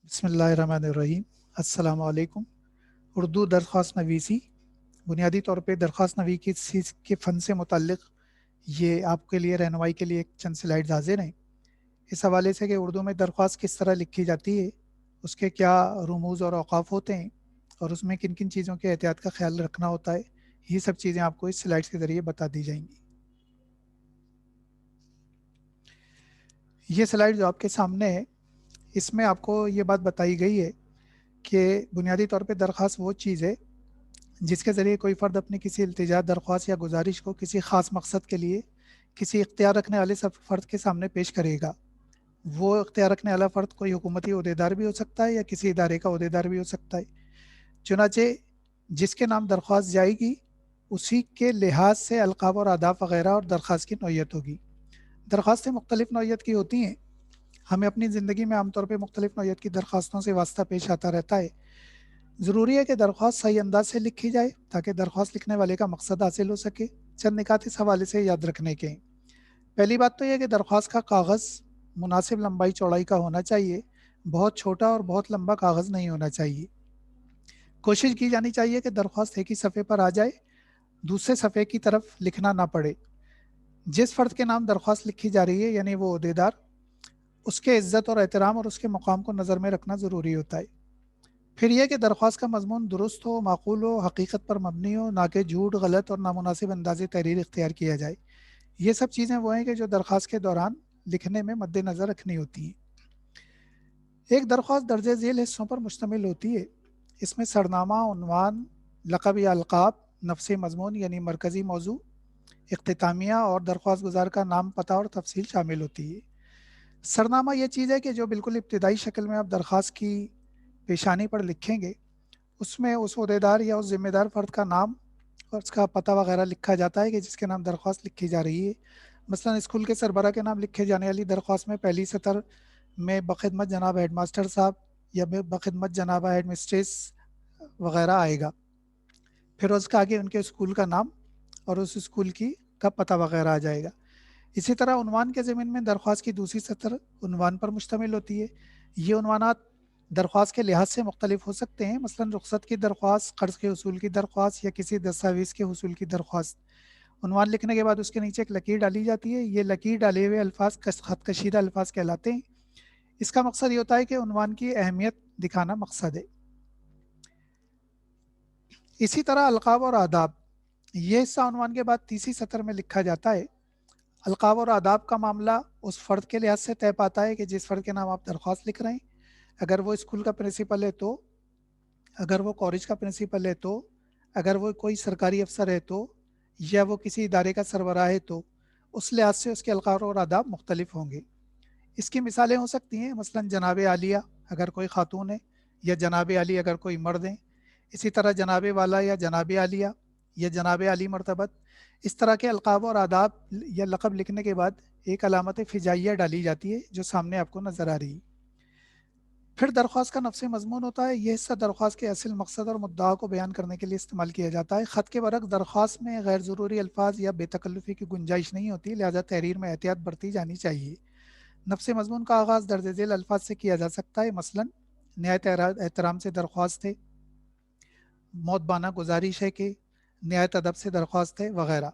बिस्मिल्लाहिर्रहमानिर्रहीम। अस्सलाम वालेकुम। उर्दू दरख्वास्त नवीसी बुनियादी तौर पे दरख्वास्त नवीसी के फ़न से मुतल्लिक़ ये आपके लिए रहनुमाई के लिए एक चंद स्लाइड्स हाजिर हैं। इस हवाले से कि उर्दू में दरख्वास्त किस तरह लिखी जाती है, उसके क्या रुमूज़ और औक़ाफ़ होते हैं और उसमें किन किन चीज़ों के एहतियात का ख्याल रखना होता है, ये सब चीज़ें आपको इस स्लाइड्स के ज़रिए बता दी जाएंगी। ये स्लाइड जो आपके सामने है, इसमें आपको ये बात बताई गई है कि बुनियादी तौर पे दरख्वास्त वो चीज़ है जिसके ज़रिए कोई फ़र्द अपनी किसी इल्तिजा, दरख्वास्त या गुजारिश को किसी ख़ास मकसद के लिए किसी इख्तियार रखने वाले सब फ़र्द के सामने पेश करेगा। वो इख्तियार रखने वाला फ़र्द कोई हुकूमती ओहदेदार भी हो सकता है या किसी इदारे का ओहदेदार भी हो सकता है। चुनांचे जिसके नाम दरख्वास्त जाएगी, उसी के लिहाज से अलक़ाब और आदाब वग़ैरह और दरख्वास्त की नौइयत होगी। दरख्वास्तें मुख्तलिफ़ नौइयत की होती हैं। हमें अपनी ज़िंदगी में आमतौर पर मुख्तलिफ़ नौइयत की दरख्वास्तों से वास्ता पेश आता रहता है। ज़रूरी है कि दरख्वास्त सही अंदाज से लिखी जाए ताकि दरख्वास्त लिखने वाले का मकसद हासिल हो सके। चंद निकात इस हवाले से याद रखने के हैं। पहली बात तो यह कि दरख्वास्त का कागज़ मुनासिब लंबाई चौड़ाई का होना चाहिए। बहुत छोटा और बहुत लंबा कागज़ नहीं होना चाहिए। कोशिश की जानी चाहिए कि दरख्वास्त एक ही सफ़े पर आ जाए, दूसरे सफ़े की तरफ लिखना ना पड़े। जिस फ़र्द के नाम दरख्वास्त लिखी जा रही है यानी वो ओहदेदार, उसके इज़्ज़त और एहतराम और उसके मुकाम को नज़र में रखना ज़रूरी होता है। फिर यह कि दरख्वास्त का मज़मून दुरुस्त हो, माक़ूल हो, हकीकत पर मबनी हो, ना कि झूठ, गलत और नामुनासिब अंदाज़े तहरीर इख्तियार किया जाए। ये सब चीज़ें वो हैं कि जो दरख्वास्त के दौरान लिखने में मद्देनज़र रखनी होती हैं। एक दरख्वास्त दर्ज झेल हिस्सों पर मुश्तमिल होती है। इसमें सरनामा, उन्वान, लक़ब या अलक़ाब, नफ़्स मज़मून यानी मरकज़ी मौज़ू, इख्तितामिया और दरख्वास्त गुज़ार का नाम, पता और तफ़सील शामिल होती है। सरनामा ये चीज़ है कि जो बिल्कुल इब्तिदाई शक्ल में आप दरख्वास्त की पेशानी पर लिखेंगे, उसमें उस ओहदेदार या उस ज़िम्मेदार फ़र्द का नाम और उसका पता वगैरह लिखा जाता है कि जिसके नाम दरख्वास्त लिखी जा रही है। मसलन स्कूल के सरबरा के नाम लिखे जाने वाली दरख्वास्त में पहली सतर में बख़िदमत जनाब हेडमास्टर साहब या बख़िदमत जनाबा हेड मिस्ट्रेस वगैरह आएगा। फिर उसके आगे उनके स्कूल का नाम और उस स्कूल की का पता वगैरह आ जाएगा। इसी तरह उन्वान के ज़मीन में दरख्वास्त की दूसरी सतर उन्वान पर मुश्तमिल होती है। ये उन्वानात दरख्वास्त के लिहाज से मुख्तलिफ हो सकते हैं, मसलन रुख्सत की दरख्वास्त, कर्ज़ के उसूल की दरख्वास्त या किसी दस्तावेज़ के हुसूल की दरख्वास्त। उन्वान लिखने के बाद उसके नीचे एक लकीर डाली जाती है। ये लकीर डाले हुए अल्फाज खत कशीदा अल्फाज कहलाते हैं। इसका मकसद ये होता है कि उन्वान की अहमियत दिखाना मकसद है। इसी तरह अलक़ाब और आदाब, ये हिस्सा उन्वान के बाद तीसरी सतर में लिखा जाता है। अलक़ाब और आदाब का मामला उस फ़र्द के लिहाज से तय पाता है कि जिस फ़र्द के नाम आप दरख्वास्त लिख रहे हैं, अगर वो स्कूल का प्रिंसिपल है तो, अगर वो कॉलेज का प्रिंसिपल है तो, अगर वो कोई सरकारी अफसर है तो, या वो किसी इदारे का सरबराह है तो, उस लिहाज से उसके अलक़ाब और आदाब मुख्तलिफ होंगे। इसकी मिसालें हो सकती हैं, मसलन जनाब आलिया अगर कोई खातून है, या जनाब अली अगर कोई मर्द है। इसी तरह जनाब वाला या जनाब आलिया या जनाब अली मरतबत। इस तरह के अलक़ाब और आदाब या लक़ब लिखने के बाद एक अलामत फ़िजाइया डाली जाती है जो सामने आपको नज़र आ रही है। फिर दरख्वास्त का नफ्स मज़मून होता है। यह हिस्सा दरख्वास्त के असल मकसद और मुद्दा को बयान करने के लिए इस्तेमाल किया जाता है। ख़त के बरक़्स दरख्वास्त में गैर ज़रूरी अल्फाज या बेतकल्लुफ़ी की गुंजाइश नहीं होती, लिहाजा तहरीर में एहतियात बरती जानी चाहिए। नफ्स मज़मून का आगाज़ दर्ज झेल अल्फाज से किया जा सकता है, मसलन निहायत एहतराम से दरख्वास्त है, मौतबाना गुजारिश है कि निहायत अदब से दरख्वास्त है वगैरह।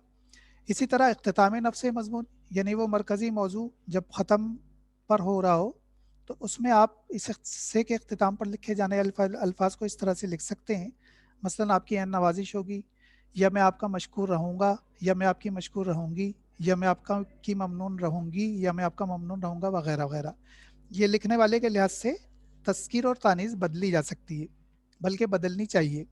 इसी तरह इख्तिताम नफ्स मज़मून यानी वो मरकज़ी मौजू जब ख़त्म पर हो रहा हो, तो उसमें आप इस हिस्से के इख्तिताम पर लिखे जाने अल्फाज को इस तरह से लिख सकते हैं, मसलन आपकी ऐन नवाजिश होगी, या मैं आपका मशकूर रहूँगा, या मैं आपकी मशकूर रहूँगी, या मैं आपका की ममनून रहूँगी, या मैं आपका ममनून रहूँगा वगैरह वगैरह। ये लिखने वाले के लिहाज से तस्कीर और तानीज़ बदली जा सकती है, बल्कि बदलनी चाहिए।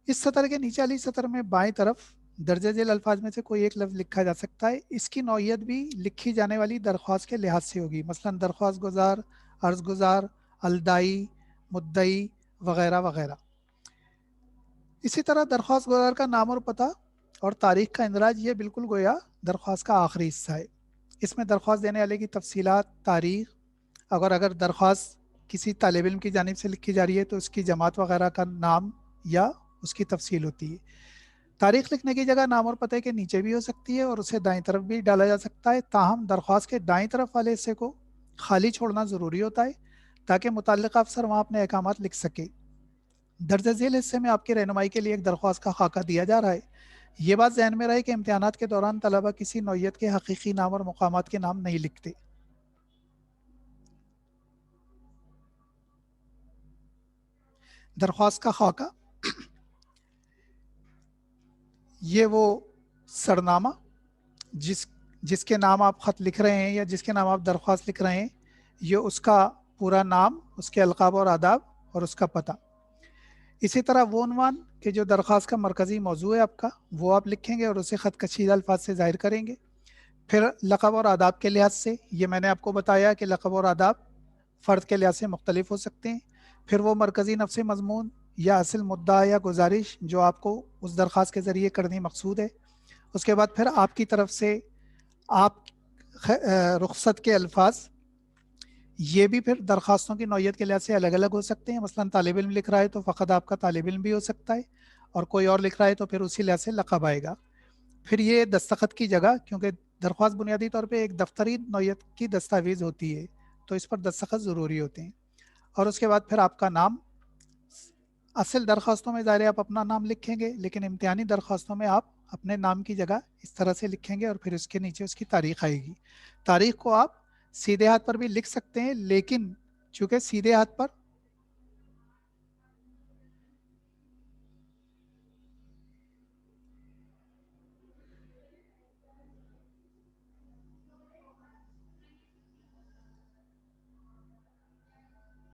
इस सतर के नीचे वाली सतर में बाएं तरफ दर्ज झेल अल्फाज में से कोई एक लफ्ज़ लिखा जा सकता है। इसकी नौइयत भी लिखी जाने वाली दरख्वास्त के लिहाज से होगी, मसलन दरख्वास्त गुजार, अर्ज़ गुजार, अलदाई, मुद्दई वगैरह वगैरह। इसी तरह दरख्वास्त गुजार का नाम और पता और तारीख का इंदराज, ये बिल्कुल गोया दरख्वास्त का आखिरी हिस्सा है। इसमें दरख्वास्त देने वाले की तफसीलात, तारीख, अगर दरख्वास्त किसी तालिब इल्म की जानिब से लिखी जा रही है तो उसकी जमात वगैरह का नाम या उसकी तफसील होती है। तारीख लिखने की जगह नाम और पते के नीचे भी हो सकती है और उसे दाईं तरफ भी डाला जा सकता है, ताहम दरख्वास्त के दाईं तरफ वाले हिस्से को खाली छोड़ना ज़रूरी होता है تاکہ متعلقہ افسر وہاں اپنے احکامات لکھ سکے۔ درج ذیل حصے میں آپ کی رہنمائی کے لیے ایک درخواست کا خاکہ دیا جا رہا ہے۔ یہ بات ذہن میں رہے کہ امتحانات کے دوران طلبہ کسی نوعیت کے حقیقی نام اور مقامات کے نام نہیں لکھتے۔ درخواست کا خاکہ، یہ وہ سرنامہ جس کے نام آپ خط لکھ رہے ہیں یا جس کے نام آپ درخواست لکھ رہے ہیں، یہ اس کا پورا نام، اس کے القاب اور آداب اور اس کا پتہ۔ اسی طرح وہ عنوان کہ جو درخواست کا مرکزی موضوع ہے آپ کا، وہ آپ لکھیں گے اور اسے خط کشیدہ الفاظ سے ظاہر کریں گے۔ پھر لقب اور آداب کے لحاظ سے، یہ میں نے آپ کو بتایا کہ لقب اور آداب فرد کے لحاظ سے مختلف ہو سکتے ہیں۔ پھر وہ مرکزی نفس مضمون یا اصل مدعا یا گزارش جو آپ کو اس درخواست کے ذریعے کرنی مقصود ہے۔ اس کے بعد پھر آپ کی طرف سے آپ رخصت کے الفاظ، یہ بھی پھر درخواستوں کی نوعیت کے لحاظ سے الگ الگ ہو سکتے ہیں۔ مثلا طالب علم لکھ رہا ہے تو فقط آپ کا طالب علم بھی ہو سکتا ہے، اور کوئی اور لکھ رہا ہے تو پھر اسی لحاظ سے لقب آئے گا۔ پھر یہ دستخط کی جگہ، کیونکہ درخواست بنیادی طور پہ ایک دفتری نوعیت کی دستاویز ہوتی ہے تو اس پر دستخط ضروری ہوتے ہیں۔ اور اس کے بعد پھر آپ کا نام، اصل درخواستوں میں ظاہر ہے آپ اپنا نام لکھیں گے، لیکن امتحانی درخواستوں میں آپ اپنے نام کی جگہ اس طرح سے لکھیں گے اور پھر اس کے نیچے اس کی تاریخ آئے گی۔ تاریخ کو آپ سیدھے ہاتھ پر بھی لکھ سکتے ہیں، لیکن چونکہ سیدھے ہاتھ پر